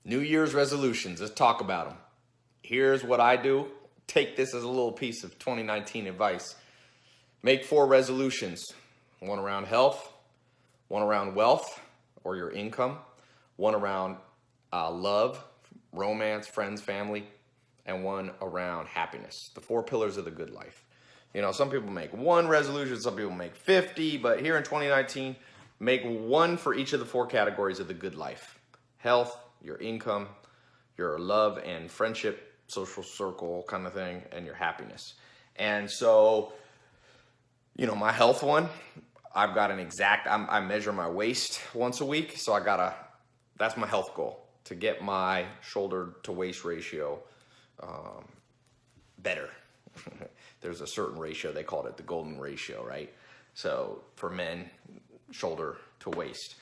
New Year's resolutions. Let's talk about them. Here's what I do. Take this as a little piece of 2019 advice. Make 4 resolutions. One around health, one around wealth or your income, one around love, romance, friends, family, and one around happiness. The 4 pillars of the good life. You know, some people make 1 resolution, some people make 50, but here in 2019, make 1 for each of the 4 categories of the good life. Health, your income, your love and friendship, social circle kind of thing, and your happiness. And so, you know, my health one, I've got an exact, I measure my waist once a week. So that's my health goal, to get my shoulder to waist ratio better. There's a certain ratio, they called it the golden ratio, right? So for men, shoulder to waist.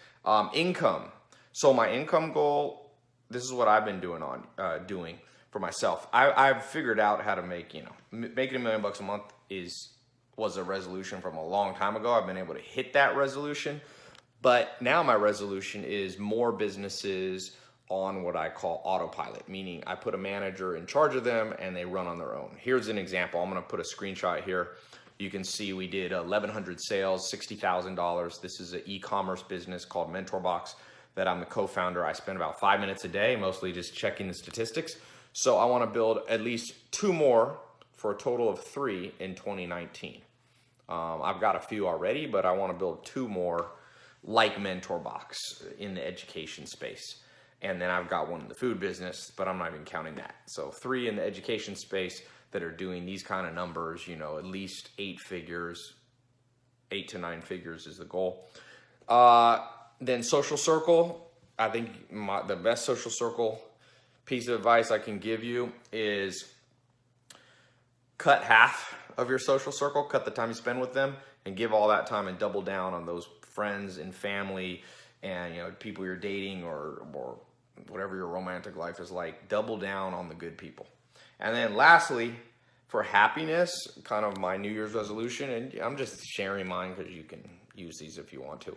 Income. So my income goal, this is what I've been doing for myself. I've figured out how to make, making $1 million a month was a resolution from a long time ago. I've been able to hit that resolution, but now my resolution is more businesses on what I call autopilot, meaning I put a manager in charge of them and they run on their own. Here's an example. I'm going to put a screenshot here. You can see we did 1,100 sales, $60,000. This is an e-commerce business called MentorBox that I'm the co-founder. I spend about 5 minutes a day, mostly just checking the statistics. So I want to build at least 2 more for a total of 3 in 2019. I've got a few already, but I want to build 2 more like MentorBox in the education space. And then I've got one in the food business, but I'm not even counting that. So 3 in the education space that are doing these kind of numbers, at least 8 figures, 8 to 9 figures is the goal. Then social circle, I think the best social circle piece of advice I can give you is cut half of your social circle, cut the time you spend with them, and give all that time and double down on those friends and family and people you're dating or whatever your romantic life is like. Double down on the good people. And then lastly, for happiness, kind of my New Year's resolution, and I'm just sharing mine because you can use these if you want to.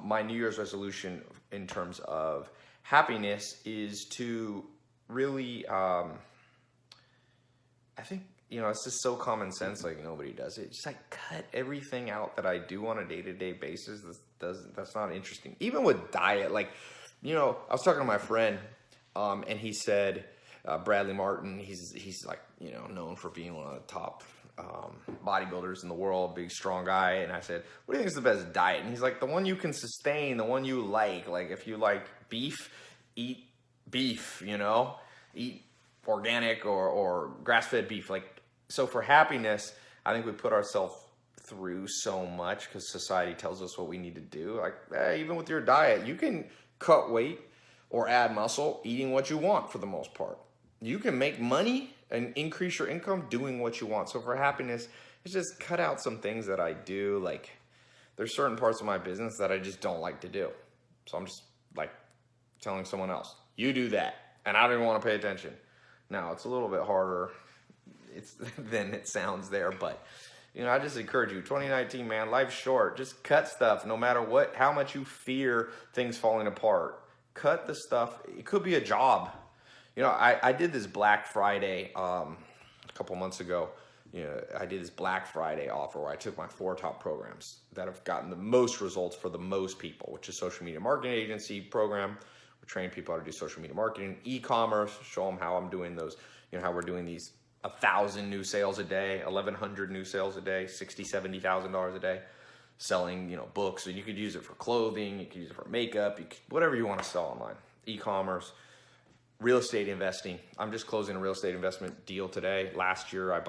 My New Year's resolution in terms of happiness is to really, I think, it's just so common sense, like nobody does it. Just like cut everything out that I do on a day-to-day basis. That's not interesting. Even with diet, like, I was talking to my friend, and he said, Bradley Martin, he's like, known for being one of the top bodybuilders in the world, big, strong guy. And I said, what do you think is the best diet? And he's like, the one you can sustain, the one you like. Like if you like beef, eat beef, eat organic or grass-fed beef. Like, so for happiness, I think we put ourselves through so much because society tells us what we need to do. Like, even with your diet, you can cut weight or add muscle eating what you want for the most part. You can make money and increase your income doing what you want. So for happiness, it's just cut out some things that I do. Like there's certain parts of my business that I just don't like to do. So I'm just like telling someone else, you do that. And I don't even want to pay attention. Now it's a little bit harder than it sounds there, but I just encourage you, 2019, man, life's short. Just cut stuff no matter how much you fear things falling apart. Cut the stuff. It could be a job. I did this Black Friday a couple months ago. I did this Black Friday offer where I took my 4 top programs that have gotten the most results for the most people, which is social media marketing agency program. We train people how to do social media marketing, e-commerce, show them how I'm doing those, how we're doing these 1,000 new sales a day, 1,100 new sales a day, $60,000, $70,000 a day, selling, books. And you could use it for clothing, you could use it for makeup, whatever you want to sell online, e-commerce. Real estate investing. I'm just closing a real estate investment deal today. Last year, I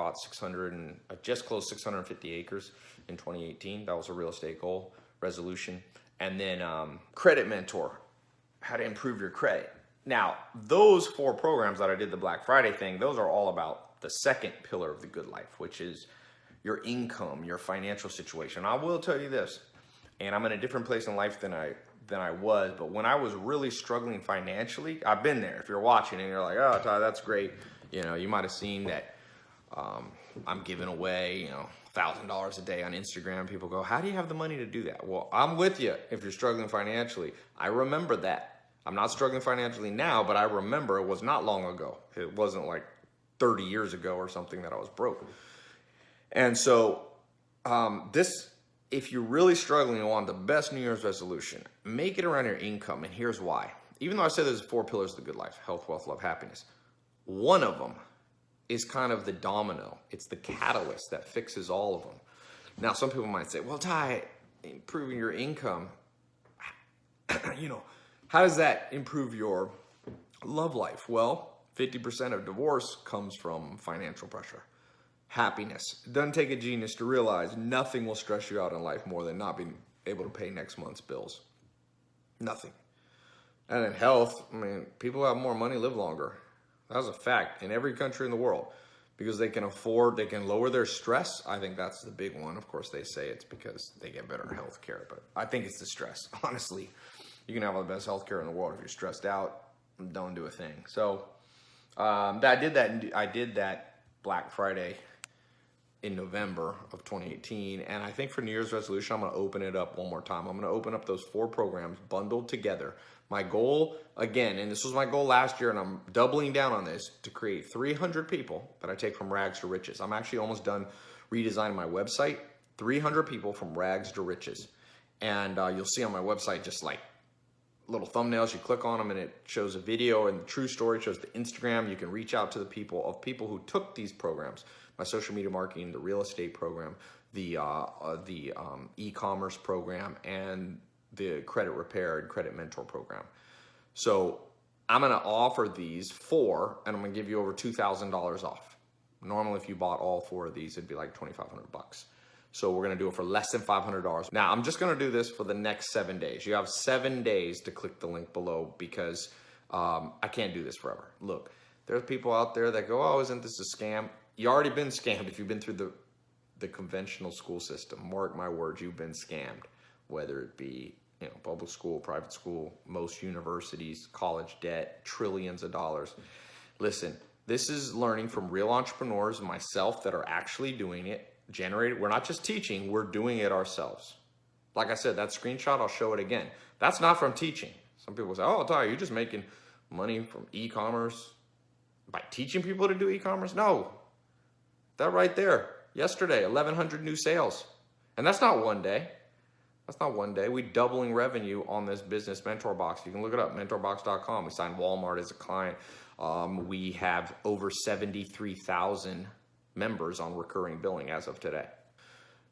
just closed 650 acres in 2018. That was a real estate goal, resolution. And then credit mentor, how to improve your credit. Now, those 4 programs that I did the Black Friday thing, those are all about the second pillar of the good life, which is your income, your financial situation. I will tell you this, and I'm in a different place in life than I was, but when I was really struggling financially, I've been there. If you're watching and you're like, oh, Ty, that's great. You might have seen that I'm giving away, $1,000 a day on Instagram. People go, how do you have the money to do that? Well, I'm with you if you're struggling financially. I remember that. I'm not struggling financially now, but I remember it was not long ago. It wasn't like 30 years ago or something that I was broke. And so if you're really struggling and want the best New Year's resolution, make it around your income. And here's why. Even though I said there's 4 pillars of the good life: health, wealth, love, happiness, one of them is kind of the domino. It's the catalyst that fixes all of them. Now, some people might say, well, Tai, improving your income, how does that improve your love life? Well, 50% of divorce comes from financial pressure. Happiness. It doesn't take a genius to realize nothing will stress you out in life more than not being able to pay next month's bills. Nothing. And then health, people who have more money live longer. That's a fact in every country in the world, because they can lower their stress. I think that's the big one. Of course, they say it's because they get better health care, but I think it's the stress. Honestly, you can have all the best health care in the world. If you're stressed out, don't do a thing. So I did that Black Friday in November of 2018. And I think for New Year's resolution, I'm going to open it up one more time. I'm going to open up those 4 programs bundled together. My goal, again, and this was my goal last year, and I'm doubling down on this, to create 300 people that I take from rags to riches. I'm actually almost done redesigning my website. 300 people from rags to riches. And you'll see on my website just like little thumbnails. You click on them and it shows a video, and the true story shows the Instagram. You can reach out to the people who took these programs: my social media marketing, the real estate program, the e-commerce program, and the credit repair and credit mentor program. So I'm going to offer these 4, and I'm going to give you over $2,000 off. Normally, if you bought all 4 of these, it'd be like $2,500. So we're going to do it for less than $500. Now, I'm just going to do this for the next 7 days. You have 7 days to click the link below, because I can't do this forever. Look, there's people out there that go, oh, isn't this a scam? You already been scammed if you've been through the conventional school system. Mark my words, you've been scammed, whether it be public school, private school, most universities, college debt, trillions of dollars. Listen, this is learning from real entrepreneurs, myself, that are actually doing it. We're not just teaching, we're doing it ourselves. Like I said, that screenshot, I'll show it again. That's not from teaching. Some people say, oh, Tai, you're just making money from e-commerce by teaching people to do e-commerce. No, that right there, yesterday, 1,100 new sales. And that's not one day. We're doubling revenue on this business mentor box. You can look it up, mentorbox.com. We signed Walmart as a client. We have over 73,000 members on recurring billing as of today.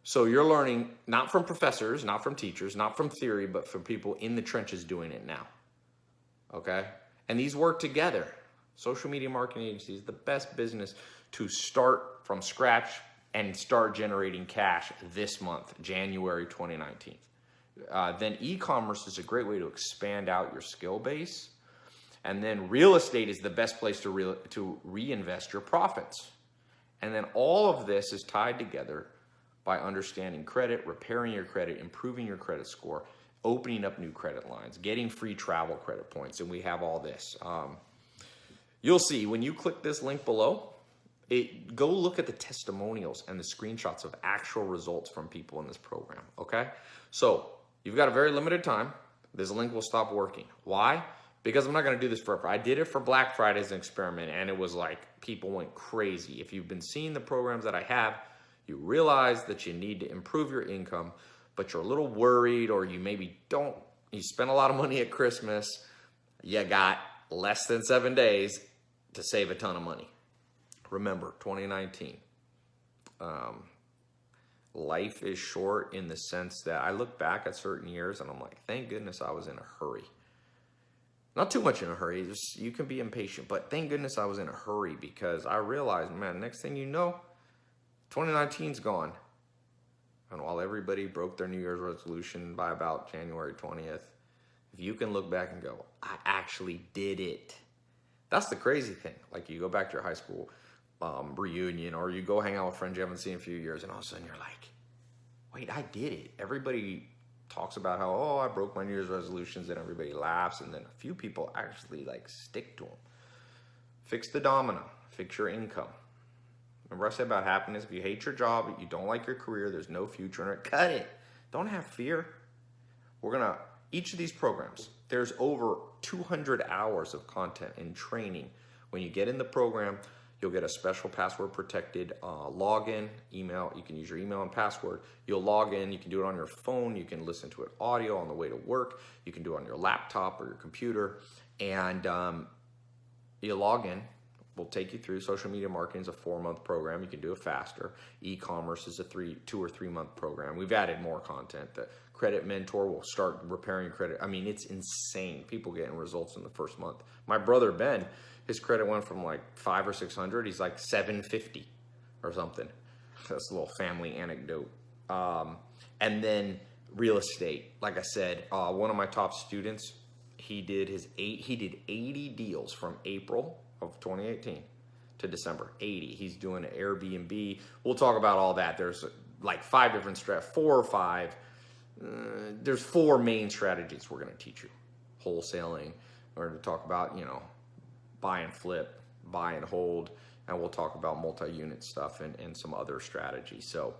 So you're learning not from professors, not from teachers, not from theory, but from people in the trenches doing it now. Okay? And these work together. Social media marketing agencies, the best business to start from scratch and start generating cash this month, January 2019. Then e-commerce is a great way to expand out your skill base. And then real estate is the best place to reinvest your profits. And then all of this is tied together by understanding credit, repairing your credit, improving your credit score, opening up new credit lines, getting free travel credit points, and we have all this. You'll see when you click this link below, go look at the testimonials and the screenshots of actual results from people in this program, okay? So you've got a very limited time. This link will stop working. Why? Because I'm not going to do this forever. I did it for Black Friday as an experiment, and it was like people went crazy. If you've been seeing the programs that I have, you realize that you need to improve your income, but you're a little worried, or you maybe don't. You spent a lot of money at Christmas. You got less than 7 days to save a ton of money. Remember, 2019. Life is short in the sense that I look back at certain years and I'm like, thank goodness I was in a hurry. Not too much in a hurry, just you can be impatient, but thank goodness I was in a hurry, because I realized, man, next thing you know, 2019's gone. And while everybody broke their New Year's resolution by about January 20th, if you can look back and go, I actually did it. That's the crazy thing. Like you go back to your high school reunion, or you go hang out with friends you haven't seen in a few years, and all of a sudden you're like, wait, I did it. Everybody talks about how, oh, I broke my New Year's resolutions, and everybody laughs, and then a few people actually like stick to them. Fix the domino, fix your income. Remember I said about happiness, if you hate your job, you don't like your career, there's no future in it, cut it. Don't have fear. Each of these programs, there's over 200 hours of content and training. When you get in the program, you'll get a special password protected login, email. You can use your email and password. You'll log in. You can do it on your phone. You can listen to it audio on the way to work. You can do it on your laptop or your computer. And you log in. We'll take you through. Social media marketing is a 4-month program. You can do it faster. E-commerce is a 2 or 3 month program. We've added more content. The credit mentor will start repairing credit. I mean, it's insane. People getting results in the first month. My brother Ben, his credit went from like 500 or 600. He's like 750 or something. That's a little family anecdote. And then real estate. Like I said, one of my top students, he did 80 deals from April of 2018 to December. 80. He's doing an Airbnb. We'll talk about all that. There's like 5 different 4 or 5. There's 4 main strategies we're going to teach you. Wholesaling. We're going to talk about, buy and flip, buy and hold, and we'll talk about multi-unit stuff and some other strategies. So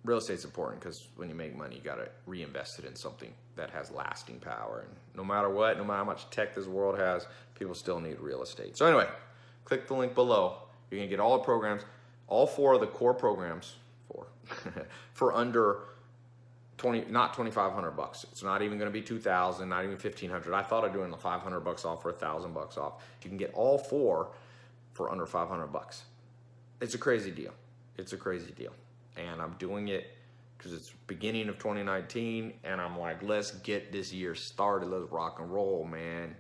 real estate's important because when you make money, you got to reinvest it in something that has lasting power. And no matter what, no matter how much tech this world has, people still need real estate. So anyway, click the link below. You're going to get all the programs, all 4 of the core programs for under not $2,500. It's not even going to be $2,000, not even $1,500. I thought of doing the $500 off for $1,000 off. You can get all 4 for under $500. It's a crazy deal. It's a crazy deal. And I'm doing it because it's beginning of 2019, and I'm like, let's get this year started. Let's rock and roll, man.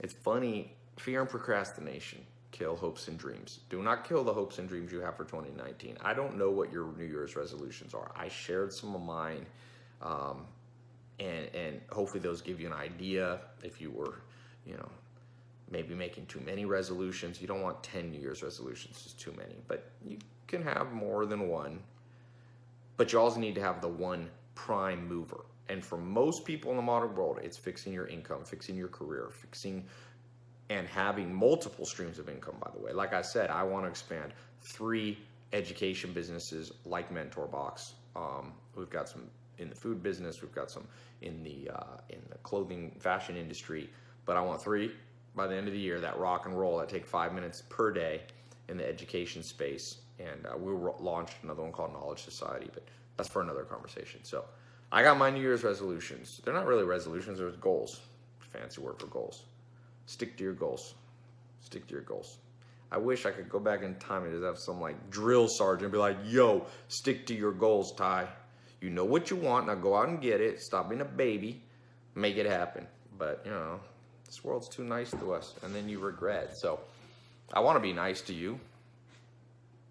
It's funny. Fear and procrastination kill hopes and dreams. Do not kill the hopes and dreams you have for 2019. I don't know what your New Year's resolutions are. I shared some of mine, and hopefully those give you an idea if you were, maybe making too many resolutions. You don't want 10 New Year's resolutions. It's too many. But you can have more than one. But you also need to have the one prime mover. And for most people in the modern world, it's fixing your income, fixing your career, and having multiple streams of income, by the way. Like I said, I want to expand 3 education businesses like Mentor Box. We've got some in the food business. We've got some in the clothing fashion industry. But I want 3 by the end of the year that rock and roll, that take 5 minutes per day in the education space. And we'll launch another one called Knowledge Society, but that's for another conversation. So I got my New Year's resolutions. They're not really resolutions, they're goals. Fancy word for goals. Stick to your goals. Stick to your goals. I wish I could go back in time and just have some like drill sergeant be like, yo, stick to your goals, Ty. You know what you want, now go out and get it. Stop being a baby. Make it happen. But, this world's too nice to us, and then you regret. So I want to be nice to you.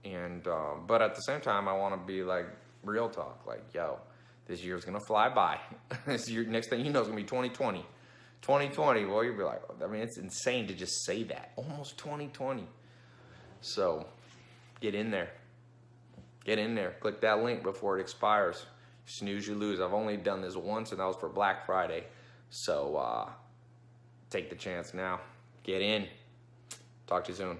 And but at the same time, I want to be like real talk. Like, yo, this year's going to fly by. This year, next thing you know, it's going to be 2020. 2020, well, you'll be like, I mean, it's insane to just say that. Almost 2020. So, get in there. Get in there. Click that link before it expires. Snooze, you lose. I've only done this once, and that was for Black Friday. So, take the chance now. Get in. Talk to you soon.